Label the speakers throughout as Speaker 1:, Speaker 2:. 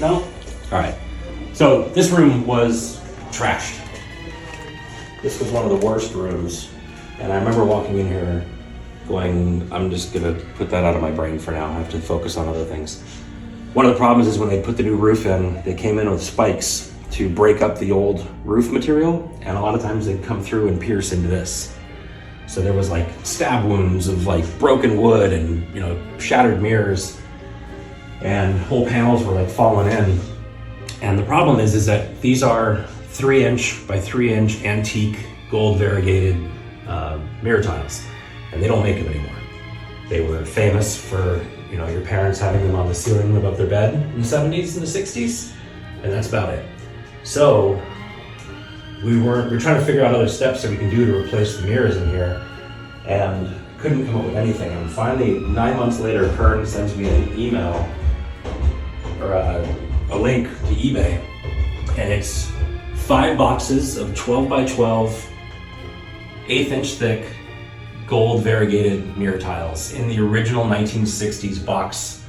Speaker 1: No? All right. So this room was trashed. This was one of the worst rooms. And I remember walking in here going, I'm just gonna put that out of my brain for now. I have to focus on other things. One of the problems is when they put the new roof in, they came in with spikes to break up the old roof material. And a lot of times they'd come through and pierce into this. So there was like stab wounds of like broken wood and, you know, shattered mirrors, and whole panels were like falling in. And the problem is that these are 3" by 3" antique gold variegated mirror tiles, and they don't make them anymore. They were famous for, you know, your parents having them on the ceiling above their bed in the 70s and the 60s, and that's about it. So we're trying to figure out other steps that we can do to replace the mirrors in here, and couldn't come up with anything. And finally, 9 months later, Kern sends me an email or a link to eBay, and it's 5 boxes of 12 by 12, 1/8" thick, gold variegated mirror tiles in the original 1960s box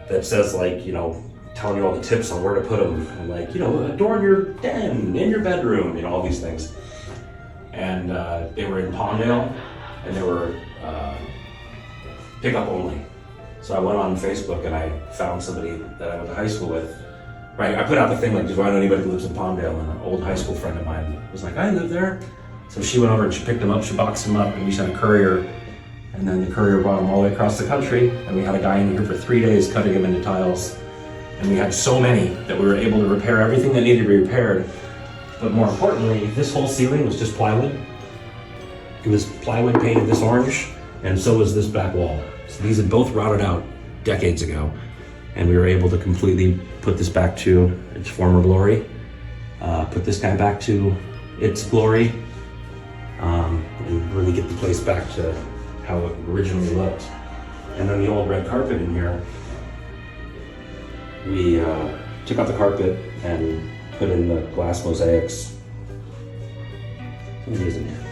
Speaker 1: that says, like, you know, telling you all the tips on where to put them, and like, you know, adorn your den, in your bedroom, you know, all these things. And they were in Palmdale, and they were pickup only. So I went on Facebook and I found somebody that I went to high school with. Right, I put out the thing like, do I know anybody who lives in Palmdale? And an old high school friend of mine was like, I live there. So she went over and she picked them up, she boxed them up, and we sent a courier. And then the courier brought them all the way across the country. And we had a guy in here for 3 days cutting them into tiles. And we had so many that we were able to repair everything that needed to be repaired. But more importantly, this whole ceiling was just plywood. It was plywood painted this orange, and so was this back wall. So these had both rotted out decades ago, and we were able to completely put this back to its former glory, put this guy back to its glory, and really get the place back to how it originally looked. And then the old red carpet in here, we took out the carpet and put in the glass mosaics. What is in here?